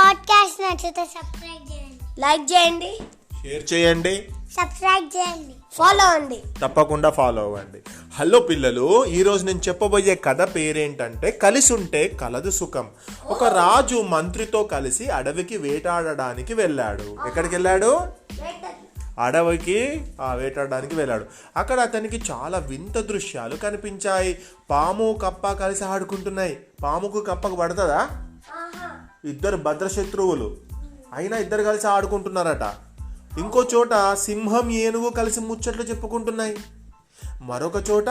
Podcast నచ్చితే subscribe చేయండి, like చేయండి, షేర్ చేయండి, సబ్స్క్రైబ్ చేయండి, ఫాలో అవ్వండి. తప్పకుండా ఫాలో అవ్వండి. హలో పిల్లలు, ఈరోజు నేను చెప్పబోయే కథ పేరేంటంటే కలిసి ఉంటే కలదు సుఖం. ఒక రాజు మంత్రితో కలిసి అడవికి వేటాడడానికి వెళ్ళాడు. ఎక్కడికి వెళ్ళాడు? అడవికి వేటాడడానికి వెళ్ళాడు. అక్కడ అతనికి చాలా వింత దృశ్యాలు కనిపించాయి. పాము కప్ప కలిసి ఆడుకుంటున్నాయి. పాముకు కప్పకు పడుతుందా? ఇద్దరు భద్రశత్రువులు అయినా ఇద్దరు కలిసి ఆడుకుంటున్నారట. ఇంకో చోట సింహం ఏనుగు కలిసి ముచ్చట్లు చెప్పుకుంటున్నాయి. మరొక చోట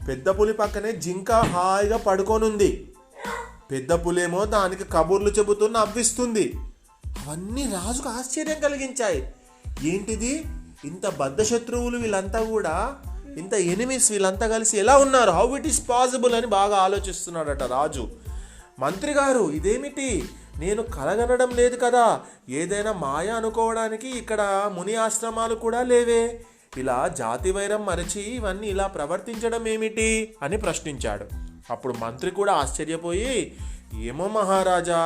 పెద్ద పులి పక్కనే జింక హాయిగా పడుకోనుంది. పెద్ద పులేమో దానికి కబుర్లు చెబుతూ నవ్విస్తుంది. అవన్నీ రాజుకు ఆశ్చర్యం కలిగించాయి. ఏంటిది, ఇంత బద్ధ శత్రువులు వీళ్ళంతా కూడా, ఇంత ఎనిమిస్ వీళ్ళంతా కలిసి ఎలా ఉన్నారు? హౌ ఇట్ ఈస్ పాసిబుల్ అని బాగా ఆలోచిస్తున్నాడట రాజు. మంత్రి గారు, ఇదేమిటి? నేను కలగనడం లేదు కదా, ఏదైనా మాయ అనుకోవడానికి ఇక్కడ ముని ఆశ్రమాలు కూడా లేవే. ఇలా జాతి వైరం మరచి ఇవన్నీ ఇలా ప్రవర్తించడం ఏమిటి అని ప్రశ్నించాడు. అప్పుడు మంత్రి కూడా ఆశ్చర్యపోయి, ఏమో మహారాజా,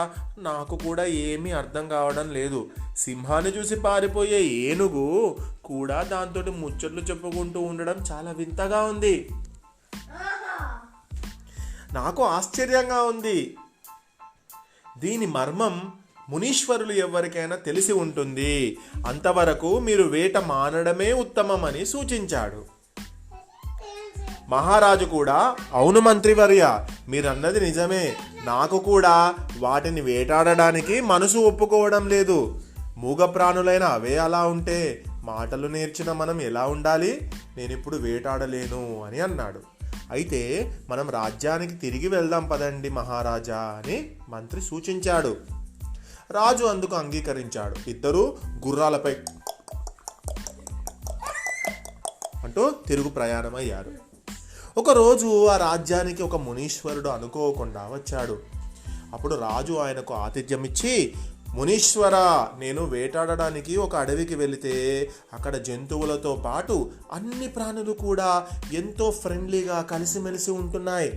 నాకు కూడా ఏమీ అర్థం కావడం లేదు. సింహాన్ని చూసి పారిపోయే ఏనుగు కూడా దాంతో ముచ్చట్లు చెప్పుకుంటూ ఉండడం చాలా వింతగా ఉంది. నాకు ఆశ్చర్యంగా ఉంది. దీని మర్మం మునీశ్వరులు ఎవరికైనా తెలిసి ఉంటుంది. అంతవరకు మీరు వేట మానడమే ఉత్తమమని సూచించాడు. మహారాజు కూడా, అవును మంత్రివర్య, మీరన్నది నిజమే. నాకు కూడా వాటిని వేటాడడానికి మనసు ఒప్పుకోవడం లేదు. మూగ ప్రాణులైన అవే అలా ఉంటే మాటలు నేర్చిన మనం ఎలా ఉండాలి? నేనిప్పుడు వేటాడలేను అని అన్నాడు. అయితే మనం రాజ్యానికి తిరిగి వెళ్దాం పదండి మహారాజా అని మంత్రి సూచించాడు. రాజు అందుకు అంగీకరించాడు. ఇద్దరు గుర్రాలపై అంటూ తిరుగు ప్రయాణం అయ్యారు. ఒకరోజు ఆ రాజ్యానికి ఒక మునీశ్వరుడు అనుకోకుండా వచ్చాడు. అప్పుడు రాజు ఆయనకు ఆతిథ్యం ఇచ్చి, మునీశ్వర, నేను వేటాడడానికి ఒక అడవికి వెళితే అక్కడ జంతువులతో పాటు అన్ని ప్రాణులు కూడా ఎంతో ఫ్రెండ్లీగా కలిసిమెలిసి ఉంటున్నాయి.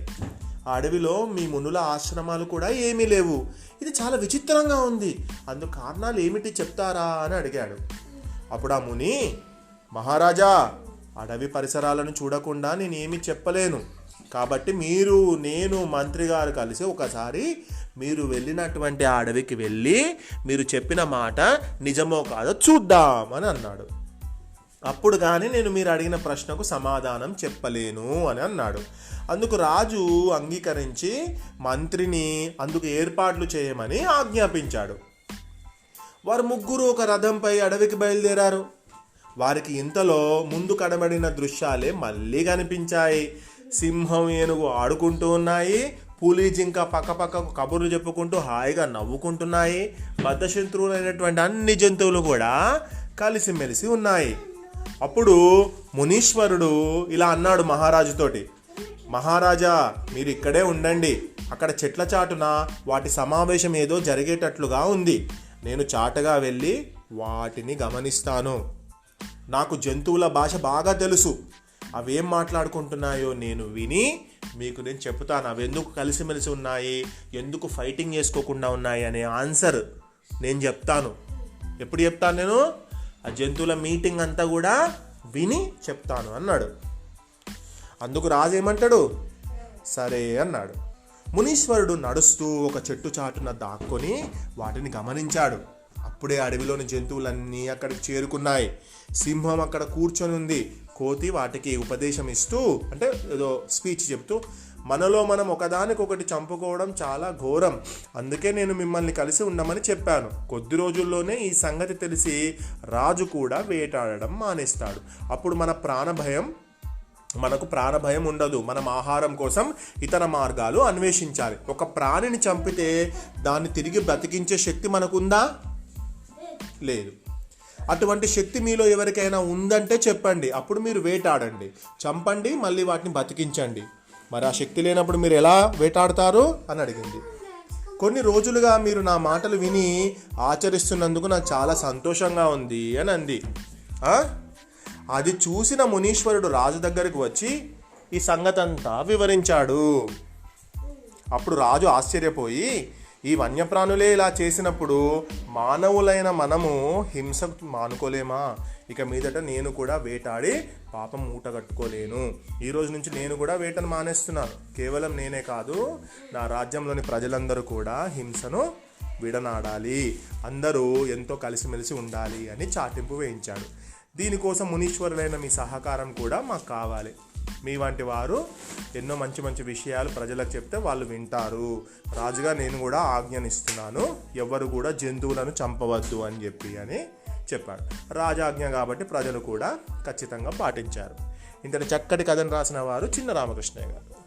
ఆ అడవిలో మీ మునుల ఆశ్రమాలు కూడా ఏమీ లేవు. ఇది చాలా విచిత్రంగా ఉంది. అందుకు కారణాలు ఏమిటి చెప్తారా అని అడిగాడు. అప్పుడు ఆ ముని, మహారాజా, అడవి పరిసరాలను చూడకుండా నేనేమి చెప్పలేను. కాబట్టి నేను మంత్రి గారు కలిసి ఒకసారి మీరు వెళ్ళినటువంటి ఆ అడవికి వెళ్ళి మీరు చెప్పిన మాట నిజమో కాదో చూద్దామని అన్నాడు. అప్పుడు కానీ నేను మీరు అడిగిన ప్రశ్నకు సమాధానం చెప్పలేను అని అన్నాడు. అందుకు రాజు అంగీకరించి మంత్రిని అందుకు ఏర్పాట్లు చేయమని ఆజ్ఞాపించాడు. వారు ముగ్గురు ఒక రథంపై అడవికి బయలుదేరారు. వారికి ఇంతలో ముందు కనబడిన దృశ్యాలే మళ్ళీ కనిపించాయి. సింహం ఏనుగు ఆడుకుంటూ ఉన్నాయి. పులి జింక పక్కపక్కకు కబుర్లు చెప్పుకుంటూ హాయిగా నవ్వుకుంటున్నాయి. బద్ధశత్రువులైనటువంటి అన్ని జంతువులు కూడా కలిసిమెలిసి ఉన్నాయి. అప్పుడు మునీశ్వరుడు ఇలా అన్నాడు మహారాజుతోటి, మహారాజా, మీరు ఇక్కడే ఉండండి. అక్కడ చెట్ల చాటున వాటి సమావేశం ఏదో జరిగేటట్లుగా ఉంది. నేను చాటుగా వెళ్ళి వాటిని గమనిస్తాను. నాకు జంతువుల భాష బాగా తెలుసు. అవేం మాట్లాడుకుంటున్నాయో నేను విని మీకు నేను చెప్తాను. అవి ఎందుకు కలిసిమెలిసి ఉన్నాయి, ఎందుకు ఫైటింగ్ చేసుకోకుండా ఉన్నాయి అనే ఆన్సర్ నేను చెప్తాను. ఎప్పుడు చెప్తాను? నేను ఆ జంతువుల మీటింగ్ అంతా కూడా విని చెప్తాను అన్నాడు. అందుకు రాజు ఏమంటాడు? సరే అన్నాడు. మునీశ్వరుడు నడుస్తూ ఒక చెట్టు చాటున దాక్కొని వాటిని గమనించాడు. అప్పుడే అడవిలోని జంతువులన్నీ అక్కడికి చేరుకున్నాయి. సింహం అక్కడ కూర్చొని ఉంది. కోతి వాటికి ఉపదేశం ఇస్తూ, అంటే ఏదో స్పీచ్ చెప్తూ, మనలో మనం ఒకదానికొకటి చంపుకోవడం చాలా ఘోరం. అందుకే నేను మిమ్మల్ని కలిసి ఉండమని చెప్పాను. కొద్ది రోజుల్లోనే ఈ సంగతి తెలిసి రాజు కూడా వేటాడడం మానేస్తాడు. అప్పుడు మనకు ప్రాణభయం ఉండదు. మనం ఆహారం కోసం ఇతర మార్గాలు అన్వేషించాలి. ఒక ప్రాణిని చంపితే దాన్ని తిరిగి బ్రతికించే శక్తి మనకుందా? లేదు. అటువంటి శక్తి మీలో ఎవరికైనా ఉందంటే చెప్పండి. అప్పుడు మీరు వేటాడండి, చంపండి, మళ్ళీ వాటిని బతికించండి. మరి ఆ శక్తి లేనప్పుడు మీరు ఎలా వేటాడతారు అని అడిగింది. కొన్ని రోజులుగా మీరు నా మాటలు విని ఆచరిస్తున్నందుకు నాకు చాలా సంతోషంగా ఉంది అని అంది. అది చూసిన మునీశ్వరుడు రాజు దగ్గరికి వచ్చి ఈ సంగతంతా వివరించాడు. అప్పుడు రాజు ఆశ్చర్యపోయి, ఈ వన్యప్రాణులే ఇలా చేసినప్పుడు మానవులైన మనము హింస మానుకోలేమా? ఇక మీదట నేను కూడా వేటాడి పాపం మూట కట్టుకోలేను. ఈ రోజు నుంచి నేను కూడా వేటను మానేస్తున్నాను. కేవలం నేనే కాదు, నా రాజ్యంలోని ప్రజలందరూ కూడా హింసను విడనాడాలి, అందరూ ఎంతో కలిసిమెలిసి ఉండాలి అని చాటింపు వేయించాడు. దీనికోసం మునీశ్వరులైన మీ సహకారం కూడా మాకు కావాలి. మీ వంటి వారు ఎన్నో మంచి మంచి విషయాలు ప్రజలకు చెప్తే వాళ్ళు వింటారు. రాజుగా నేను కూడా ఆజ్ఞనిస్తున్నాను, ఎవరు కూడా జంతువులను చంపవద్దు అని చెప్పాడు. రాజాజ్ఞ కాబట్టి ప్రజలు కూడా ఖచ్చితంగా పాటించారు. ఇంతటి చక్కటి కథను రాసిన వారు చిన్న రామకృష్ణయ్య గారు.